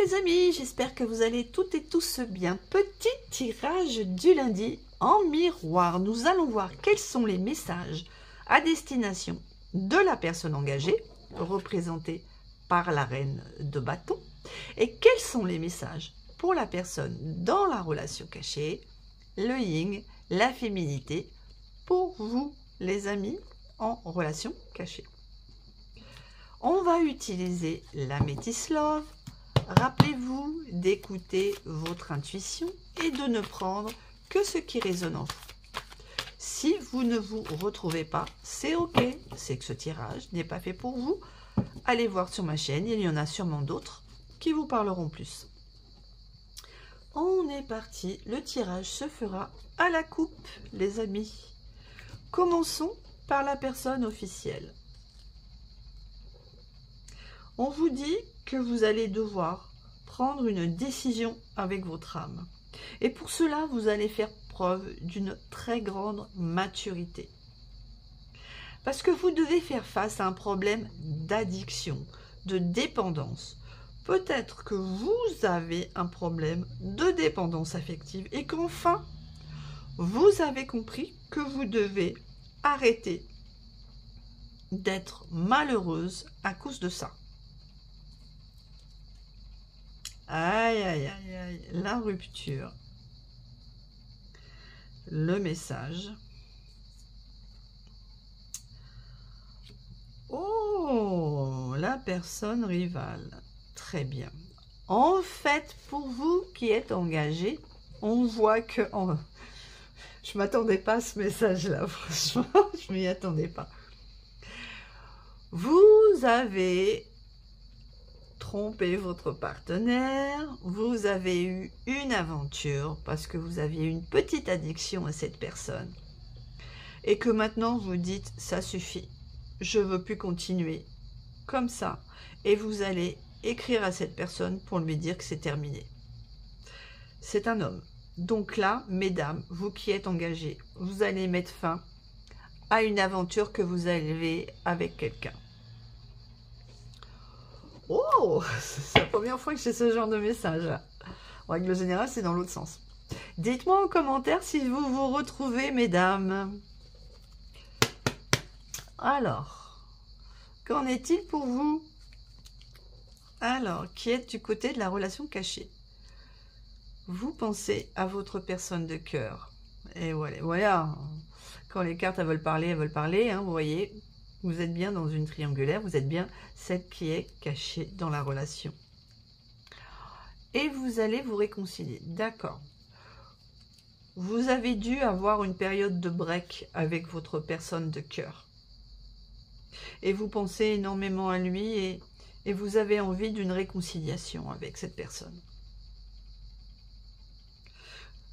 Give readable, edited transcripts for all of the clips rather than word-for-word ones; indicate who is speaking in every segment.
Speaker 1: les amis, j'espère que vous allez toutes et tous bien. Petit tirage du lundi en miroir. Nous allons voir quels sont les messages à destination de la personne engagée, représentée par la reine de bâton, et quels sont les messages pour la personne dans la relation cachée, le yin, la féminité, pour vous les amis en relation cachée. On va utiliser la Métis Love. Rappelez-vous d'écouter votre intuition et de ne prendre que ce qui résonne en vous. Si vous ne vous retrouvez pas, c'est ok, c'est que ce tirage n'est pas fait pour vous. Allez voir sur ma chaîne, il y en a sûrement d'autres qui vous parleront plus. On est parti, le tirage se fera à la coupe, les amis. Commençons par la personne officielle. On vous dit que vous allez devoir prendre une décision avec votre âme. Et pour cela, vous allez faire preuve d'une très grande maturité. Parce que vous devez faire face à un problème d'addiction, de dépendance. Peut-être que vous avez un problème de dépendance affective et qu'enfin, vous avez compris que vous devez arrêter d'être malheureuse à cause de ça. Aïe, aïe, aïe, aïe, la rupture. Le message. Oh, la personne rivale. Très bien. En fait, pour vous qui êtes engagé, on voit que... Je ne m'attendais pas à ce message-là, franchement, je ne m'y attendais pas. Vous avez trompé votre partenaire, vous avez eu une aventure parce que vous aviez une petite addiction à cette personne et que maintenant vous dites ça suffit, je ne veux plus continuer comme ça, et vous allez écrire à cette personne pour lui dire que c'est terminé. C'est un homme. Donc là, mesdames, vous qui êtes engagées, vous allez mettre fin à une aventure que vous avez avec quelqu'un. Oh, c'est la première fois que j'ai ce genre de message. En règle générale, c'est dans l'autre sens. Dites-moi en commentaire si vous vous retrouvez, mesdames. Alors, qu'en est-il pour vous? Alors, qui est du côté de la relation cachée? Vous pensez à votre personne de cœur. Et voilà. Quand les cartes elles veulent parler, hein, vous voyez. Vous êtes bien dans une triangulaire, vous êtes bien celle qui est cachée dans la relation. Et vous allez vous réconcilier. D'accord. Vous avez dû avoir une période de break avec votre personne de cœur. Et vous pensez énormément à lui et vous avez envie d'une réconciliation avec cette personne.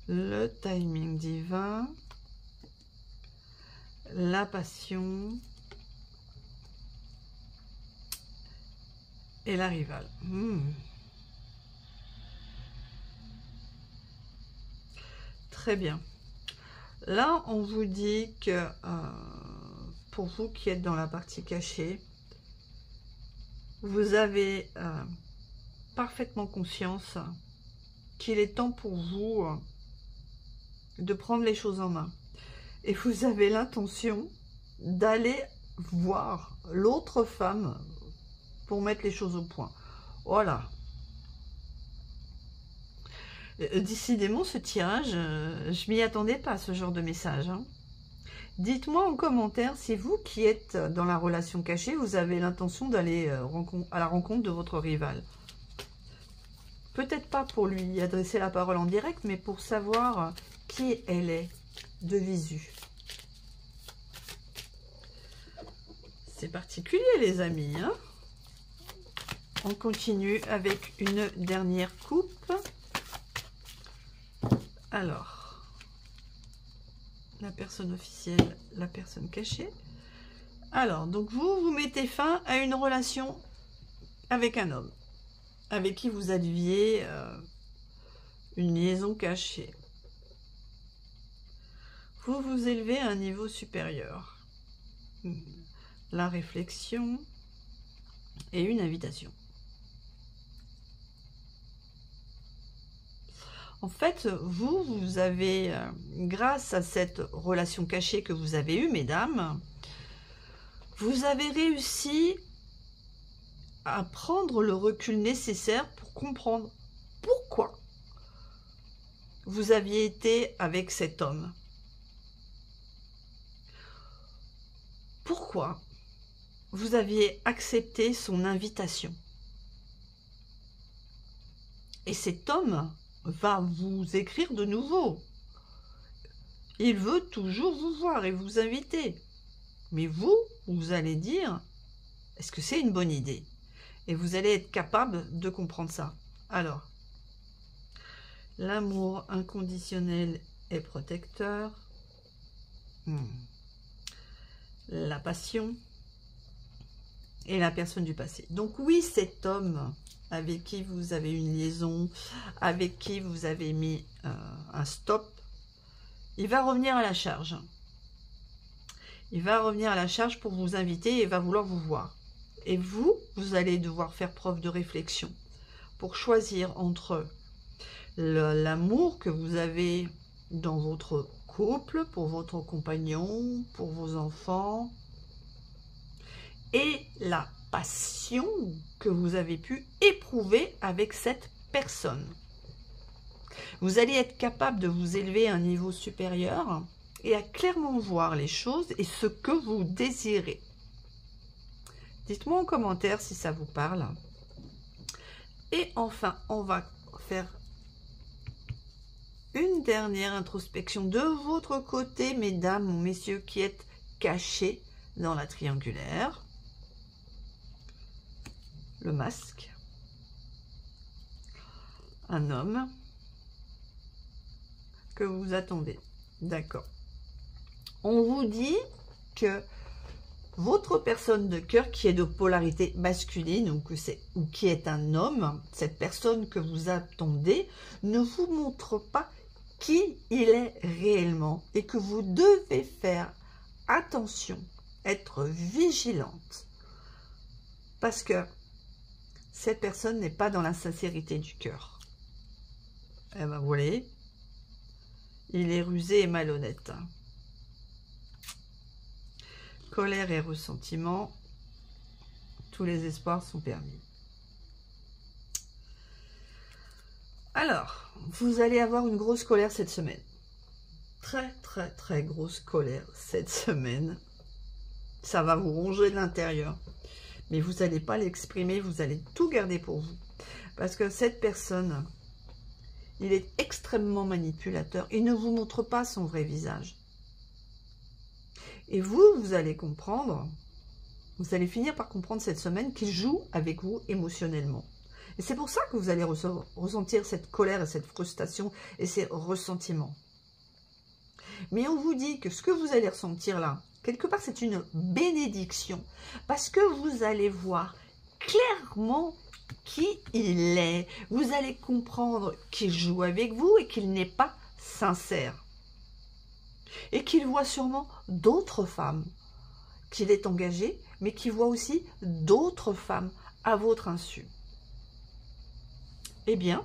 Speaker 1: Le timing divin, la passion et la rivale. Très bien. Là, on vous dit que pour vous qui êtes dans la partie cachée, vous avez parfaitement conscience qu'il est temps pour vous de prendre les choses en main. Et vous avez l'intention d'aller voir l'autre femme pour mettre les choses au point. Voilà. Décidément, ce tirage, je m'y attendais pas, ce genre de message. Hein. Dites-moi en commentaire si vous qui êtes dans la relation cachée, vous avez l'intention d'aller à la rencontre de votre rival. Peut-être pas pour lui adresser la parole en direct, mais pour savoir qui elle est de visu. C'est particulier, les amis. Hein? On continue avec une dernière coupe. Alors, la personne officielle, la personne cachée. Alors, donc vous mettez fin à une relation avec un homme, avec qui vous aviez une liaison cachée. Vous vous élevez à un niveau supérieur. La réflexion et une invitation. En fait, vous avez, grâce à cette relation cachée que vous avez eue, mesdames, vous avez réussi à prendre le recul nécessaire pour comprendre pourquoi vous aviez été avec cet homme. Pourquoi vous aviez accepté son invitation. Et cet homme va vous écrire de nouveau. Il veut toujours vous voir et vous inviter. Mais vous allez dire, est-ce que c'est une bonne idée? Et vous allez être capable de comprendre ça. Alors, l'amour inconditionnel et protecteur, la passion et la personne du passé. Donc oui, cet homme avec qui vous avez une liaison, avec qui vous avez mis un stop, il va revenir à la charge. Il va revenir à la charge pour vous inviter et va vouloir vous voir. Et vous allez devoir faire preuve de réflexion pour choisir entre l'amour que vous avez dans votre couple, pour votre compagnon, pour vos enfants, et la passion que vous avez pu éprouver avec cette personne. Vous allez être capable de vous élever à un niveau supérieur et à clairement voir les choses et ce que vous désirez. Dites-moi en commentaire si ça vous parle. Et enfin, on va faire une dernière introspection de votre côté, mesdames ou messieurs qui êtes cachés dans la triangulaire. Le masque. Un homme que vous attendez. D'accord. On vous dit que votre personne de cœur qui est de polarité masculine ou qui est un homme, cette personne que vous attendez, ne vous montre pas qui il est réellement et que vous devez faire attention, être vigilante. Parce que cette personne n'est pas dans la sincérité du cœur. Eh ben, vous voyez, il est rusé et malhonnête. Colère et ressentiment, tous les espoirs sont permis. Alors, vous allez avoir une grosse colère cette semaine. Très grosse colère cette semaine. Ça va vous ronger de l'intérieur. Mais vous n'allez pas l'exprimer, vous allez tout garder pour vous. Parce que cette personne, il est extrêmement manipulateur. Il ne vous montre pas son vrai visage. Et vous allez comprendre, vous allez finir par comprendre cette semaine qu'il joue avec vous émotionnellement. Et c'est pour ça que vous allez ressentir cette colère et cette frustration et ces ressentiments. Mais on vous dit que ce que vous allez ressentir là, quelque part, c'est une bénédiction. Parce que vous allez voir clairement qui il est. Vous allez comprendre qu'il joue avec vous et qu'il n'est pas sincère. Et qu'il voit sûrement d'autres femmes. Qu'il est engagé, mais qu'il voit aussi d'autres femmes à votre insu. Eh bien,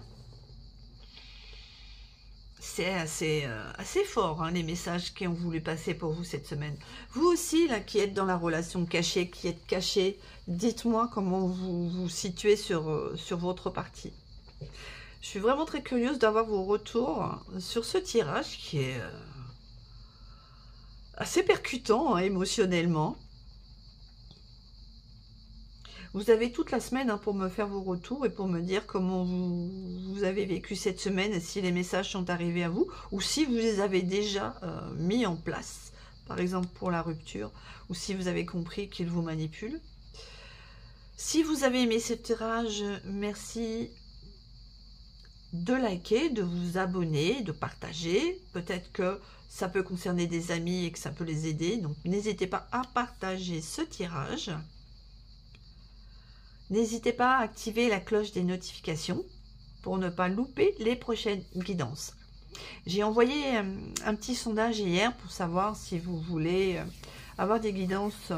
Speaker 1: c'est assez fort, hein, les messages qui ont voulu passer pour vous cette semaine. Vous aussi, là, qui êtes dans la relation cachée, qui êtes caché, dites-moi comment vous vous situez sur votre partie. Je suis vraiment très curieuse d'avoir vos retours sur ce tirage qui est assez percutant, hein, émotionnellement. Vous avez toute la semaine, hein, pour me faire vos retours et pour me dire comment vous avez vécu cette semaine, si les messages sont arrivés à vous, ou si vous les avez déjà mis en place, par exemple pour la rupture, ou si vous avez compris qu'il vous manipule. Si vous avez aimé ce tirage, merci de liker, de vous abonner, de partager. Peut-être que ça peut concerner des amis et que ça peut les aider, donc n'hésitez pas à partager ce tirage. N'hésitez pas à activer la cloche des notifications pour ne pas louper les prochaines guidances. J'ai envoyé un petit sondage hier pour savoir si vous voulez avoir des guidances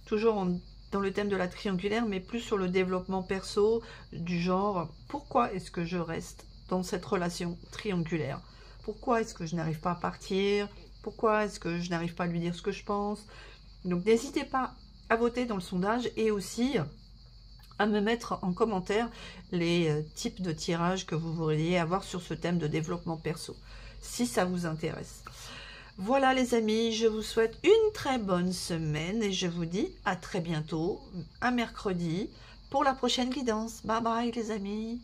Speaker 1: toujours dans le thème de la triangulaire, mais plus sur le développement perso, du genre « Pourquoi est-ce que je reste dans cette relation triangulaire? Pourquoi est-ce que je n'arrive pas à partir? Pourquoi est-ce que je n'arrive pas à lui dire ce que je pense? Donc n'hésitez pas à voter dans le sondage et aussi à me mettre en commentaire les types de tirages que vous voudriez avoir sur ce thème de développement perso, si ça vous intéresse. Voilà les amis, je vous souhaite une très bonne semaine et je vous dis à très bientôt, un mercredi, pour la prochaine guidance. Bye bye les amis.